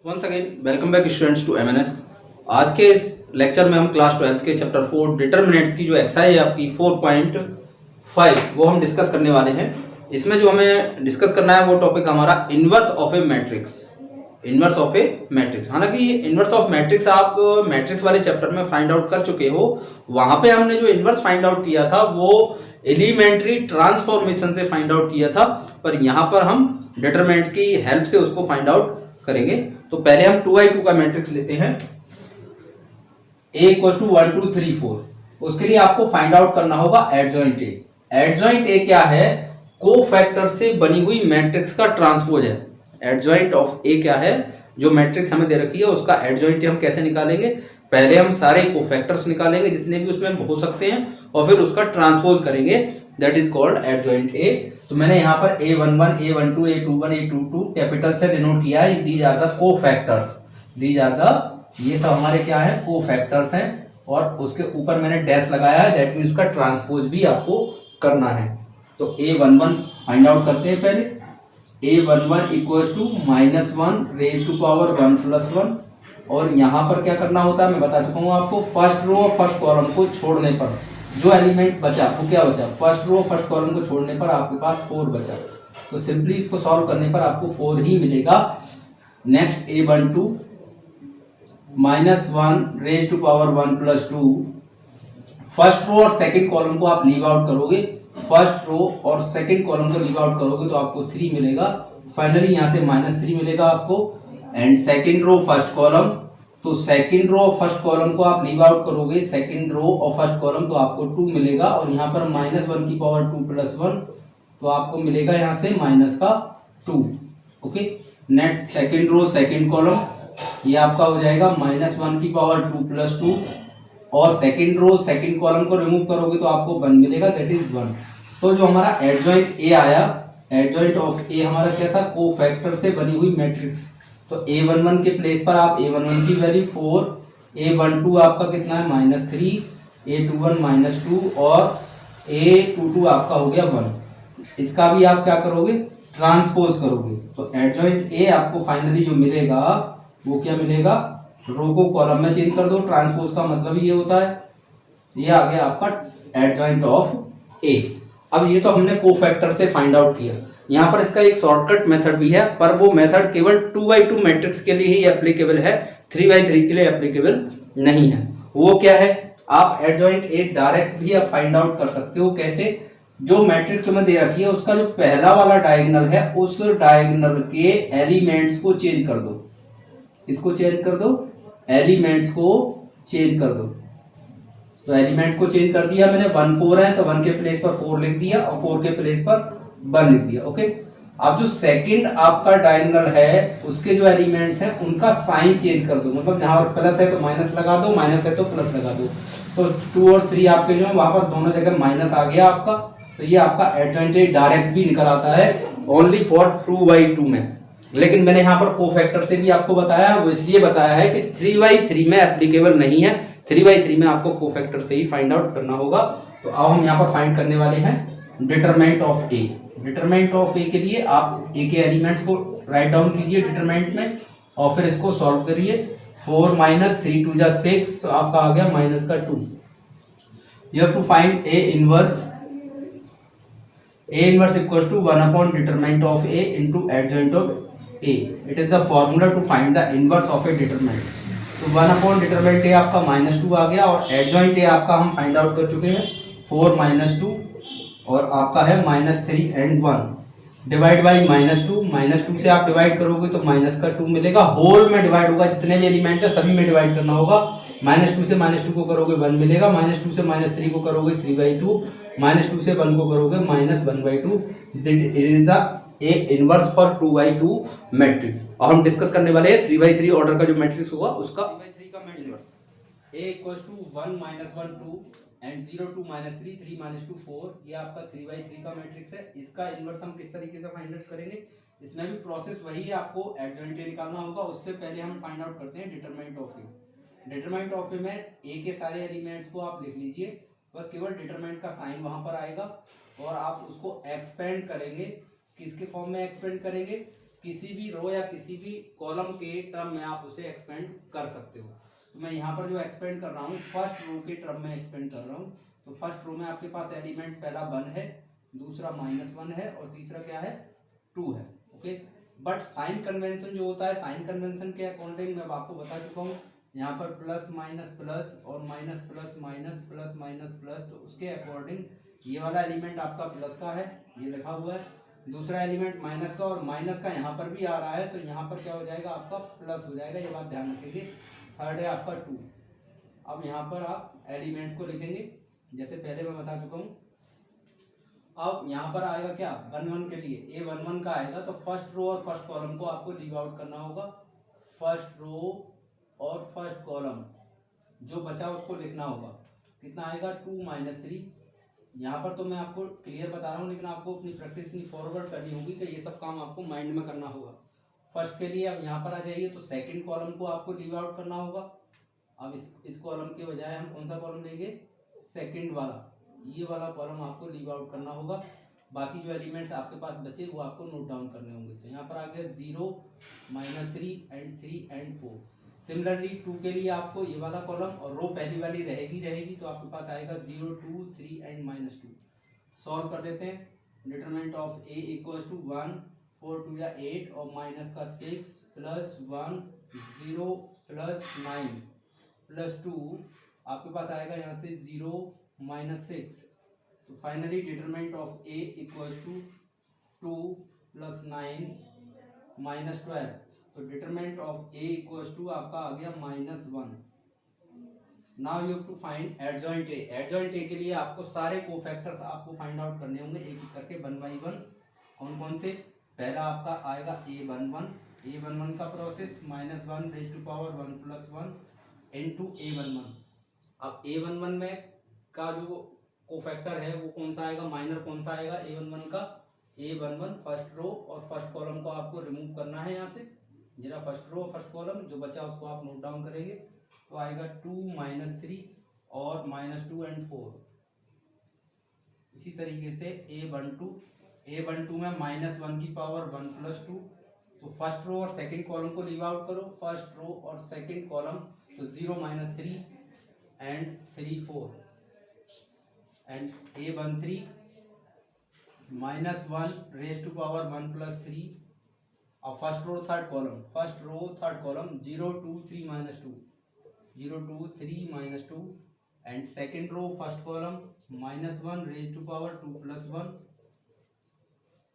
Once again welcome back students to MNS. आज के इस लेक्चर में हम क्लास 12 के चैप्टर 4 डिटरमिनेंट्स की जो एक्सरसाइज है आपकी 4.5 वो हम डिस्कस करने वाले हैं। इसमें जो हमें डिस्कस करना है वो टॉपिक हमारा inverse of A matrix. Inverse of A matrix, हालांकि ये इनवर्स ऑफ मैट्रिक्स आप मैट्रिक्स वाले चैप्टर में फाइंड आउट कर चुके हो। वहां पे हमने जो इनवर्स फाइंड आउट किया था वो एलिमेंट्री ट्रांसफॉर्मेशन से फाइंड आउट किया था, पर यहाँ पर हम डिटरमिनेंट की हेल्प से उसको फाइंड आउट करेंगे। तो पहले हम 2x2 का मैट्रिक्स लेते हैं, a = 1 2 3 4। उसके लिए आपको फाइंड आउट करना होगा एडजॉइंट ए। एडजॉइंट ए क्या है? कोफैक्टर से बनी हुई मैट्रिक्स का ट्रांसपोज है। एडजॉइंट ऑफ ए क्या है? जो मैट्रिक्स हमें दे रखी है उसका एडजॉइंट ए हम कैसे निकालेंगे? पहले हम सारे कोफैक्टर्स निकालेंगे जितने भी उसमें हो सकते हैं और फिर उसका ट्रांसपोज करेंगे, that is called adjoint A. तो मैंने यहाँ पर a11 a12 a21 a22 capital से डिनोट किया है। These are the cofactors, these are the, ये सब हमारे क्या है? कोफैक्टर्स हैं। और उसके ऊपर मैंने डैश लगाया है, दैट मीन्स उसका ट्रांसपोज भी आपको करना है। तो a11 फाइंड आउट करते हैं पहले। a11 = -1 raised to power 1 + 1। और यहाँ पर क्या करना होता है मैं बता चुका हूँ आपको। फर्स्ट रो और फर्स्ट कॉलम को छोड़ने पर जो एलिमेंट बचा वो क्या बचा? फर्स्ट रो फर्स्ट कॉलम को छोड़ने पर आपके पास 4 बचा। तो सिंपली इसको सॉल्व करने पर आपको 4 ही मिलेगा। Next a12 -1 raised to power 1 + 2। First row और सेकंड कॉलम को आप लीव आउट करोगे, फर्स्ट रो और सेकंड कॉलम को लीव आउट करोगे तो आपको 3 मिलेगा। फाइनली यहाँ से -3 मिलेगा आपको। And second row first column, तो सेकंड रो और फर्स्ट कॉलम को आप लीव आउट करोगे, सेकंड रो और फर्स्ट कॉलम, तो आपको 2 मिलेगा। और यहाँ पर -1 + 1 तो आपको मिलेगा यहाँ से -2। Okay, next second row second column, ये आपका हो जाएगा -1 + 2 और सेकंड रो सेकंड कॉलम को रिमूव करोगे तो आपको 1 मिलेगा, दैट इज 1। तो जो हमारा एडजॉइंट ए आया, एडजॉइंट ऑफ ए हमारा क्या था? कोफैक्टर से बनी हुई मैट्रिक्स। तो a11 के प्लेस पर आप a11 की वैल्यू 4, a12 आपका कितना है? -3, a21 -2 और a22 आपका हो गया 1। इसका भी आप क्या करोगे? ट्रांसपोज करोगे। तो एडजॉइंट ए आपको फाइनली जो मिलेगा वो क्या मिलेगा? रो को कॉलम में चेंज कर दो, ट्रांसपोज का मतलब ये होता है। ये आ गया आपका एडजॉइंट ऑफ ए। अब ये तो हमने कोफैक्टर से फाइंड आउट किया। यहाँ पर इसका एक शॉर्टकट मेथड भी है, पर वो मेथड केवल 2x2 मैट्रिक्स के लिए ही एप्लीकेबल है, 3x3 के लिए एप्लीकेबल नहीं है। वो क्या है? आप एडजॉइंट ए डायरेक्ट भी आप फाइंड आउट कर सकते हो। कैसे? जो मैट्रिक्स तुम्हें दे रखी है उसका जो पहला वाला डायगोनल है उस डायगोनल के एलिमेंट्स को चेंज कर दो। इसको चेंज कर दो, एलिमेंट्स को चेंज कर दो। तो एलिमेंट्स को चेंज कर दिया मैंने। 1 4 है तो 1 के प्लेस पर 4 लिख दिया और 4 के प्लेस पर 1 लिख दिया। ओके, अब जो सेकंड आपका डायगोनल है उसके जो एलिमेंट्स हैं उनका साइन चेंज कर दो। मतलब जहां प्लस है तो माइनस लगा दो, माइनस है तो प्लस लगा दो। तो 2 और 3 आपके जो है वहां पर दोनों जगह माइनस आ गया आपका। तो ये आपका एडजॉइंट ए डायरेक्ट भी निकल आता है ओनली फॉर 2x2 में। लेकिन मैंने यहाँ पर कोफैक्टर से भी आपको बताया, वो इसलिए बताया है कि 3x3 में एप्लीकेबल नहीं है। 3x3 में आपको कोफैक्टर से ही फाइंड आउट करना होगा। तो अब हम यहाँ पर फाइंड करने वाले हैं determinant of A. Determinant of A के लिए आप ए के एलिमेंट्स को राइट डाउन कीजिए डिटरमिनेंट में और फिर इसको सॉल्व करिए। 4 - 3 2 = 6, तो आपका आ गया -2। You have to find a inverse. A inverse = 1 / determinant of A into adjoint of A. It is the formula to find the inverse of a determinant. तो 1 / determinant A आपका -2 आ गया और adjoint A आपका हम फाइंड आउट कर चुके हैं 4 - 2 और आपका है -3 and 1 डिवाइड बाई -2 से आप डिवाइड करोगे तो -2 मिलेगा। होल में डिवाइड होगा, जितने भी एलिमेंट है सभी में डिवाइड करना होगा। -2 से -2 को करोगे 1 मिलेगा, -2 से -3 को करोगे 3/2, -2 से 1 को करोगे -1/2। It is the A inverse for 2x2 matrix. और हम डिस्कस करने वाले हैं 3x3 ऑर्डर का जो मैट्रिक्स होगा उसका 3x3 का मैट्रिक्स। a = 1 - 1 2 and 0 2 -3 3 -2 4। ये आपका 3x3 का मैट्रिक्स है। इसका इनवर्स हम किस तरीके से फाइंड आउट करेंगे? इसमें भी प्रोसेस वही है, आपको एडजॉइंट ए निकालना होगा। उससे पहले हम फाइंड आउट करते हैं determinant of A. Determinant of A में ए के सारे एलिमेंट्स को आप लिख लीजिए, बस केवल डिटरमिनेंट का साइन वहां पर आएगा और आप उसको एक्सपेंड करेंगे। किसके फॉर्म में एक्सपेंड करेंगे? किसी भी रो या किसी भी कॉलम के टर्म में आप उसे एक्सपेंड कर सकते हो। तो मैं यहाँ पर जो एक्सपेंड कर रहा हूँ फर्स्ट रो के टर्म में एक्सपेंड कर रहा हूँ। तो फर्स्ट रो में आपके पास एलिमेंट पहला 1 है, दूसरा -1 है और तीसरा क्या है 2 है। ओके, बट साइन कन्वेंशन जो होता है, साइन कन्वेंशन के अकॉर्डिंग मैं आपको बता चुका हूँ, यहाँ पर प्लस माइनस प्लस और minus plus minus plus minus plus, तो उसके अकॉर्डिंग ये वाला एलिमेंट आपका प्लस का है, ये लिखा हुआ है, दूसरा एलिमेंट माइनस का और माइनस का यहाँ पर भी आ रहा है, तो यहाँ पर क्या हो जाएगा आपका प्लस हो जाएगा, ये बात ध्यान रखेंगे। थर्ड है आपका 2। अब यहाँ पर आप एलिमेंट्स को लिखेंगे जैसे पहले मैं बता चुका हूँ। अब यहाँ पर आएगा क्या 1 1 के लिए A11 का आएगा, तो फर्स्ट रो और फर्स्ट कॉलम को आपको लीव आउट करना होगा। फर्स्ट रो और फर्स्ट कॉलम जो बचा उसको लिखना होगा, कितना आएगा 2 - 3। यहाँ पर तो मैं आपको क्लियर बता रहा हूँ, लेकिन आपको अपनी प्रैक्टिस इतनी फॉरवर्ड करनी होगी कि ये सब काम आपको माइंड में करना होगा। फर्स्ट के लिए अब यहाँ पर आ जाइए, तो सेकंड कॉलम को आपको लीव आउट करना होगा। अब इस कॉलम के बजाय हम कौन सा कॉलम लेंगे, सेकंड वाला, ये वाला कॉलम आपको लीव आउट करना होगा। बाकी जो एलिमेंट्स आपके पास बचे वो आपको नोट डाउन करने होंगे। तो यहाँ पर आ गया 0 -3 एंड 3 एंड 4। सिमिलरली 2 के लिए आपको ये वाला कॉलम और रो पहली वाली रहेगी, तो आपके पास आएगा 0 2 3 एंड -2। सॉल्व कर देते हैं। डिटरमिनेंट ऑफ A = 1 4 2 या 8 और माइनस का 6 प्लस 1 0 प्लस 9 प्लस 2, आपके पास आएगा यहाँ से 0 -6। तो फाइनली डिटरमिनेंट ऑफ A = 2 + 9 -12। तो डिटरमिनेंट ऑफ A = आपका आ गया -1। Now you have to find adjoint A। Adjoint A के लिए आपको सारे कोफैक्टर्स आपको फाइंड आउट करने होंगे एक एक करके 1 by 1। कौन कौन से, पहला आपका आएगा A11 का प्रोसेस -1 + 1 + 1 into A11। अब A11 में का जो कोफैक्टर है वो कौन सा आएगा, माइनर कौन सा आएगा A11 का, A11 फर्स्ट रो और फर्स्ट कॉलम को आपको रिमूव करना है यहाँ से। जरा फर्स्ट रो फर्स्ट कॉलम जो बचा उसको आप नोट डाउन करेंगे, तो आएगा 2 - 3 और -2 एंड 4। इसी तरीके से A12 में -1 की पावर 1 + 2। तो फर्स्ट रो और सेकंड कॉलम को लीव आउट करो, फर्स्ट रो और सेकंड कॉलम, तो 0 - 3 and 3 4 and A13 -1 raised to power 1 + 3। और first row third column 0 2 3 -2 0 2 3 -2 and second row first column -1 raised to power 2 + 1।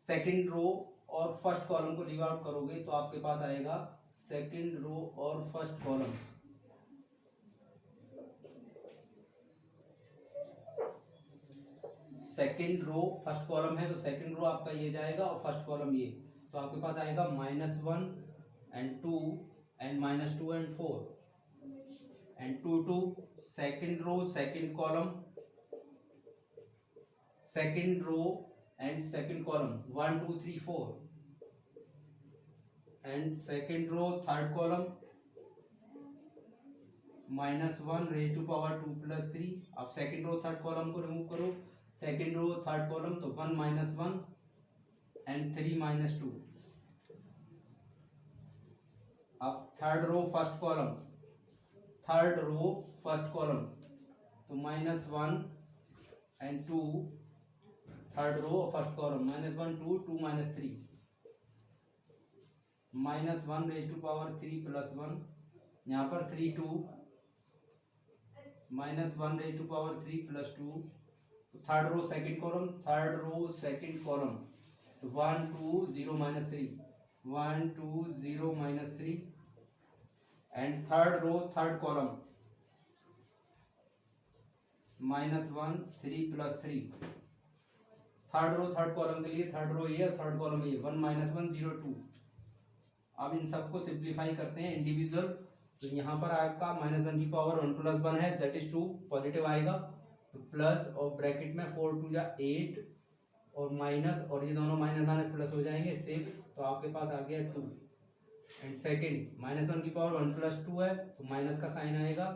Second row और first column को leave out करोगे तो आपके पास आएगा सेकेंड रो और first column, second row first column है तो सेकेंड रो आपका ये जाएगा और फर्स्ट कॉलम ये, तो आपके पास आएगा -1 and 2 and -2 and 4 and 2 2। Second row second column, second row and second column 1 2 3 4 and second row third column -1 raised to power 2 + 3। अब सेकेंड रो थर्ड कॉलम को रिमूव करो, सेकेंड रो थर्ड कॉलम तो 1 -1 and 3 -2। अब third row first column तो -1 and 2, third row first column -1 2 2 -3 -1 raised to power 3 + 1। यहाँ पर 3 2 -1 raised to power 3 + 2। Third row second column तो 1 2 0 -3 1 2 0 -3 and third row third column -1 3 + 3। Third row third column के लिए third row ये और third column ये 1 -1 0 2। अब इन सबको सिंप्लीफाई करते हैं इंडिविजुअल। तो यहाँ पर आपका -1 की पावर 1 + 1 है, दैट इज 2, पॉजिटिव आएगा, तो प्लस और ब्रैकेट में 4 2 या 8 और माइनस, और ये दोनों माइनस प्लस हो जाएंगे 6, तो आपके पास आ गया 2। एंड सेकेंड -1 की पावर 1 + 2 है तो माइनस का साइन आएगा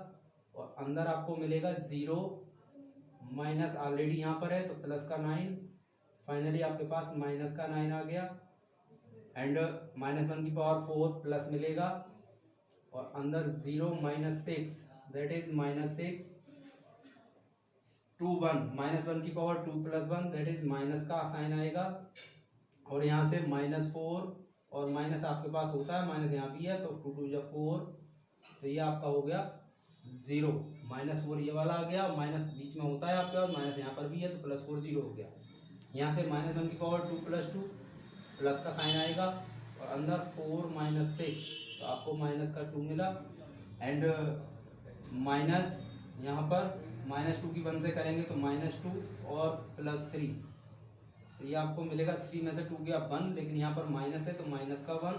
और अंदर आपको मिलेगा 0, माइनस ऑलरेडी यहाँ पर है तो प्लस का 9, फाइनली आपके पास -9 आ गया एंड -1 की पावर 4 प्लस मिलेगा और अंदर 0 - 6 दैट इज -6 2 1 -1 की पावर 2 + 1 दैट इज माइनस का साइन आएगा और यहाँ से -4 और माइनस आपके पास होता है, माइनस यहाँ भी है तो 2 2 = 4 तो ये आपका हो गया 0 -4 ये वाला आ गया, माइनस बीच में होता है आपके पास, माइनस यहाँ पर भी है तो +4 0 हो गया। यहाँ से -1 की पावर 2 + 2 प्लस का साइन आएगा और अंदर 4 - 6 तो आपको माइनस का 2 मिला एंड माइनस यहाँ पर -2 की 1 से करेंगे तो -2 और +3 तो ये आपको मिलेगा 3 में से 2 गया 1, लेकिन यहाँ पर माइनस है तो माइनस का 1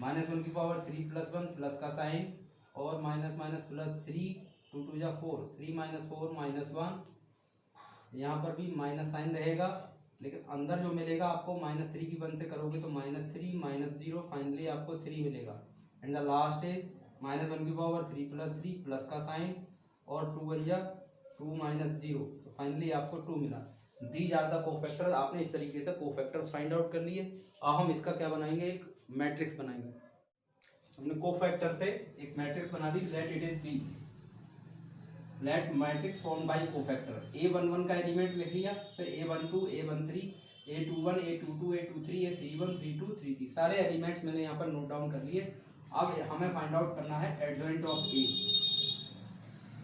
-1 की पावर 3 + 1 प्लस का साइन और माइनस +3 2 2 = 4 3 - 4 -1 यहाँ पर भी माइनस साइन रहेगा, लेकिन अंदर जो मिलेगा आपको -3 की 1 से करोगे तो -3 -0 फाइनली आपको 3 मिलेगा एंड द लास्ट इज -1 की पावर 3 + 3 प्लस का साइन और 2 1 = 2 - 0 तो फाइनली आपको 2 मिला। These are the cofactors. आपने इस तरीके से कोफैक्टर्स फाइंड आउट कर लिए। अब हम इसका क्या बनाएंगे, एक मैट्रिक्स बनाएंगे। हमने कोफैक्टर से एक मैट्रिक्स बना दी, let it is B, let matrix form by cofactor. A11 का एलिमेंट लिख लिया, फिर A12 A13 A21 A22 A23 A31 32 33 सारे एलिमेंट्स मैंने यहाँ पर नोट डाउन कर लिए। अब हमें फाइंड आउट करना है adjoint of A.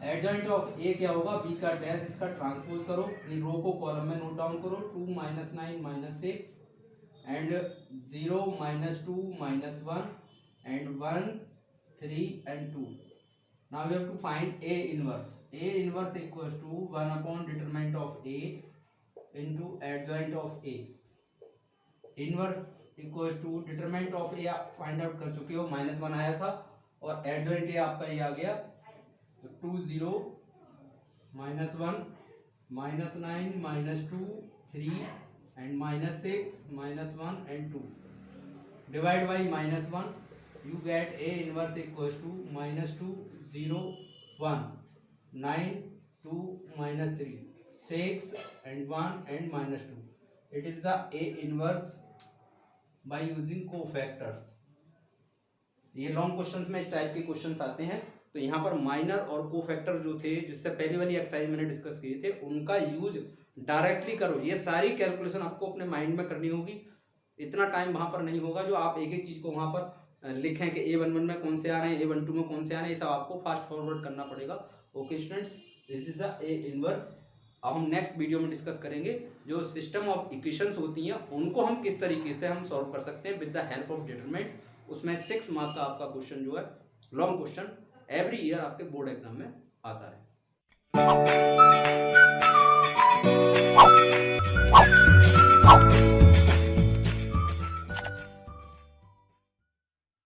Adjoint of A क्या होगा, बी का डैश इसका ट्रांसपोज करो, रो को कॉलम में नोट डाउन करो, 2 - 9 - 6 and 0 - 2 - 1 and 1 3 and 2. Now we have to find A inverse. A inverse equals to 1 upon determinant of A into adjoint of A. Inverse equals to determinant of A आप find out कर चुके हो, -1 आया था और adjoint A आपका ये आ गया तो 2 0 -1 -9 -2 3 and -6 -1 and 2 divide by -1 you get A inverse equals to -2 0 1 9 2 -3 6 and 1 and -2. It is the A inverse by using cofactors. ये लॉन्ग क्वेश्चंस में इस टाइप के क्वेश्चंस आते हैं, तो यहाँ पर माइनर और कोफैक्टर जो थे जिससे पहली वाली एक्सरसाइज मैंने डिस्कस किए थे उनका यूज डायरेक्टली करो। ये सारी कैलकुलेशन आपको अपने माइंड में करनी होगी, इतना टाइम वहां पर नहीं होगा जो आप एक एक चीज को वहां पर लिखें कि A11 में कौन से आ रहे हैं, A12 में कौन से आ रहे हैं, ये सब आपको फास्ट फॉरवर्ड करना पड़ेगा। Okay students, this is the A inverse. अब हम नेक्स्ट वीडियो में डिस्कस करेंगे जो सिस्टम ऑफ इक्वेशंस होती हैं उनको हम किस तरीके से हम सॉल्व कर सकते हैं with the help of determinant. उसमें 6 मार्क का आपका क्वेश्चन जो है लॉन्ग क्वेश्चन एवरी ईयर आपके बोर्ड एग्जाम में आता है।